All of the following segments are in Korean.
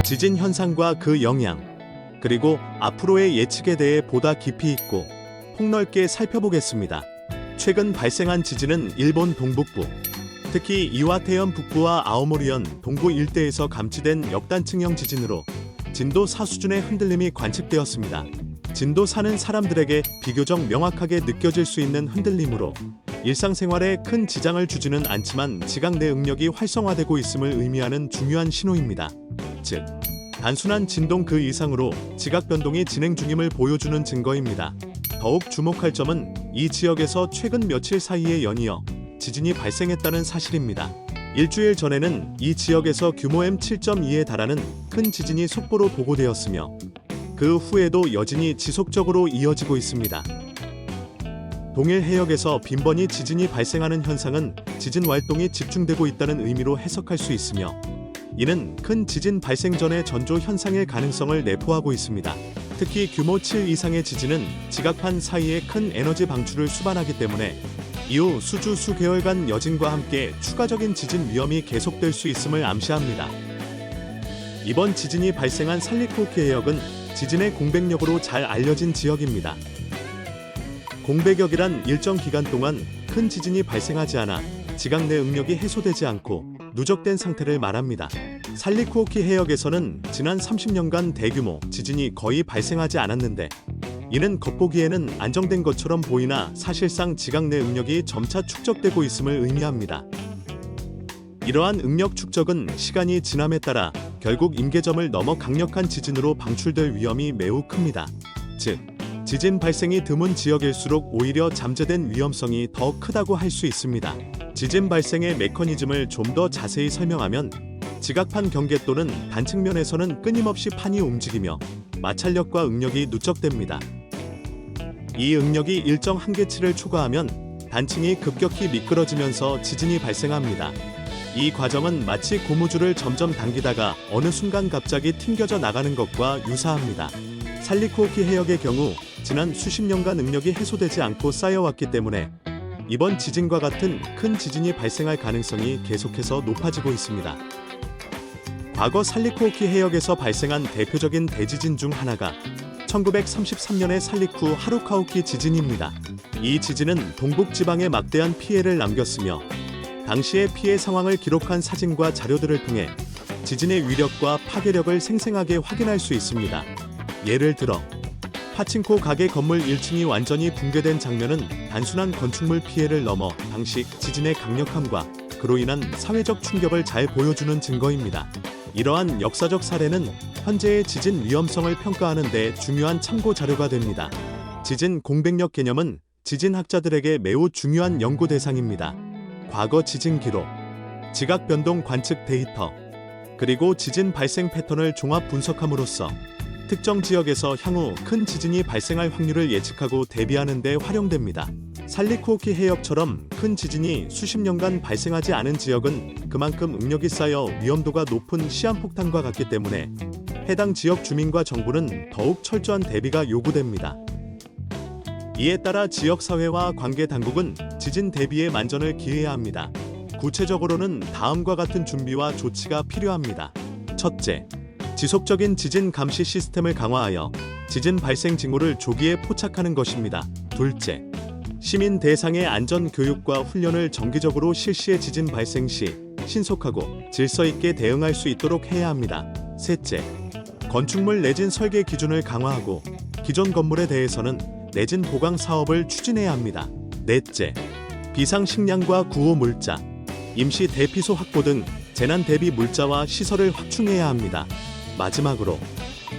지진 현상과 그 영향, 그리고 앞으로의 예측에 대해 보다 깊이 있고 폭넓게 살펴보겠습니다. 최근 발생한 지진은 일본 동북부, 특히 이와테현 북부와 아오모리현 동부 일대에서 감지된 역단층형 지진으로 진도 4 수준의 흔들림이 관측되었습니다. 진도 4는 사람들에게 비교적 명확하게 느껴질 수 있는 흔들림으로 일상생활에 큰 지장을 주지는 않지만 지각 내 응력이 활성화되고 있음을 의미하는 중요한 신호입니다. 즉, 단순한 진동 그 이상으로 지각 변동이 진행 중임을 보여주는 증거입니다. 더욱 주목할 점은 이 지역에서 최근 며칠 사이에 연이어 지진이 발생했다는 사실입니다. 일주일 전에는 이 지역에서 규모 M7.2에 달하는 큰 지진이 속보로 보고되었으며 그 후에도 여진이 지속적으로 이어지고 있습니다. 동일 해역에서 빈번히 지진이 발생하는 현상은 지진 활동이 집중되고 있다는 의미로 해석할 수 있으며 이는 큰 지진 발생 전의 전조 현상일 가능성을 내포하고 있습니다. 특히 규모 7 이상의 지진은 지각판 사이에 큰 에너지 방출을 수반하기 때문에 이후 수개월간 여진과 함께 추가적인 지진 위험이 계속될 수 있음을 암시합니다. 이번 지진이 발생한 살리코키 해역은 지진의 공백역으로 잘 알려진 지역입니다. 공백역이란 일정 기간 동안 큰 지진이 발생하지 않아 지각 내 응력이 해소되지 않고 누적된 상태를 말합니다. 살리코키 해역에서는 지난 30년간 대규모 지진이 거의 발생하지 않았는데 이는 겉보기에는 안정된 것처럼 보이나 사실상 지각 내 응력이 점차 축적되고 있음을 의미합니다. 이러한 응력 축적은 시간이 지남에 따라 결국 임계점을 넘어 강력한 지진으로 방출될 위험이 매우 큽니다. 즉, 지진 발생이 드문 지역일수록 오히려 잠재된 위험성이 더 크다고 할 수 있습니다. 지진 발생의 메커니즘을 좀 더 자세히 설명하면 지각판 경계 또는 단층면에서는 끊임없이 판이 움직이며 마찰력과 응력이 누적됩니다. 이 응력이 일정 한계치를 초과하면 단층이 급격히 미끄러지면서 지진이 발생합니다. 이 과정은 마치 고무줄을 점점 당기다가 어느 순간 갑자기 튕겨져 나가는 것과 유사합니다. 살리코키 해역의 경우 지난 수십 년간 응력이 해소되지 않고 쌓여왔기 때문에 이번 지진과 같은 큰 지진이 발생할 가능성이 계속해서 높아지고 있습니다. 과거 살리코키 해역에서 발생한 대표적인 대지진 중 하나가 1933년의 살리쿠 하루카우키 지진입니다. 이 지진은 동북 지방에 막대한 피해를 남겼으며 당시의 피해 상황을 기록한 사진과 자료들을 통해 지진의 위력과 파괴력을 생생하게 확인할 수 있습니다. 예를 들어 파친코 가게 건물 1층이 완전히 붕괴된 장면은 단순한 건축물 피해를 넘어 당시 지진의 강력함과 그로 인한 사회적 충격을 잘 보여주는 증거입니다. 이러한 역사적 사례는 현재의 지진 위험성을 평가하는 데 중요한 참고 자료가 됩니다. 지진 공백역 개념은 지진학자들에게 매우 중요한 연구 대상입니다. 과거 지진 기록, 지각 변동 관측 데이터, 그리고 지진 발생 패턴을 종합 분석함으로써 특정 지역에서 향후 큰 지진이 발생할 확률을 예측하고 대비하는 데 활용됩니다. 살리코키 해역처럼 큰 지진이 수십 년간 발생하지 않은 지역은 그만큼 응력이 쌓여 위험도가 높은 시한폭탄과 같기 때문에 해당 지역 주민과 정부는 더욱 철저한 대비가 요구됩니다. 이에 따라 지역사회와 관계당국은 지진 대비에 만전을 기해야 합니다. 구체적으로는 다음과 같은 준비와 조치가 필요합니다. 첫째, 지속적인 지진 감시 시스템을 강화하여 지진 발생 징후를 조기에 포착하는 것입니다. 둘째, 시민 대상의 안전 교육과 훈련을 정기적으로 실시해 지진 발생 시 신속하고 질서 있게 대응할 수 있도록 해야 합니다. 셋째, 건축물 내진 설계 기준을 강화하고 기존 건물에 대해서는 내진 보강 사업을 추진해야 합니다. 넷째, 비상 식량과 구호 물자, 임시 대피소 확보 등 재난 대비 물자와 시설을 확충해야 합니다. 마지막으로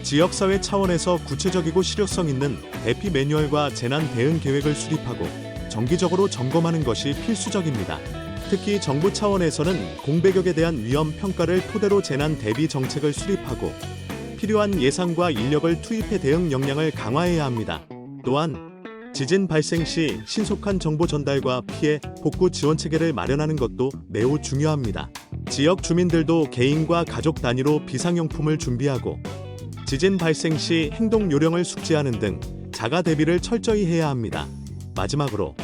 지역사회 차원에서 구체적이고 실효성 있는 대피 매뉴얼과 재난 대응 계획을 수립하고 정기적으로 점검하는 것이 필수적입니다. 특히 정부 차원에서는 공백역에 대한 위험 평가를 토대로 재난 대비 정책을 수립하고 필요한 예산과 인력을 투입해 대응 역량을 강화해야 합니다. 또한 지진 발생 시 신속한 정보 전달과 피해 복구 지원 체계를 마련하는 것도 매우 중요합니다. 지역 주민들도 개인과 가족 단위로 비상용품을 준비하고 지진 발생 시 행동 요령을 숙지하는 등 자가 대비를 철저히 해야 합니다. 마지막으로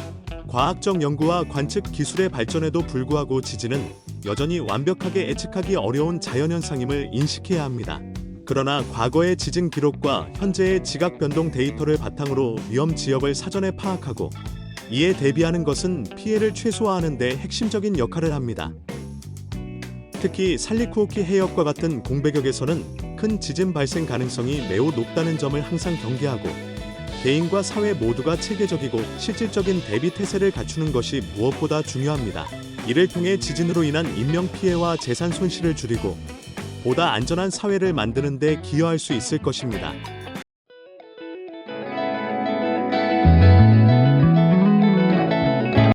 과학적 연구와 관측 기술의 발전에도 불구하고 지진은 여전히 완벽하게 예측하기 어려운 자연현상임을 인식해야 합니다. 그러나 과거의 지진 기록과 현재의 지각 변동 데이터를 바탕으로 위험 지역을 사전에 파악하고 이에 대비하는 것은 피해를 최소화하는 데 핵심적인 역할을 합니다. 특히 살리쿠오키 해역과 같은 공배격에서는 큰 지진 발생 가능성이 매우 높다는 점을 항상 경계하고 개인과 사회 모두가 체계적이고 실질적인 대비 태세를 갖추는 것이 무엇보다 중요합니다. 이를 통해 지진으로 인한 인명 피해와 재산 손실을 줄이고 보다 안전한 사회를 만드는 데 기여할 수 있을 것입니다.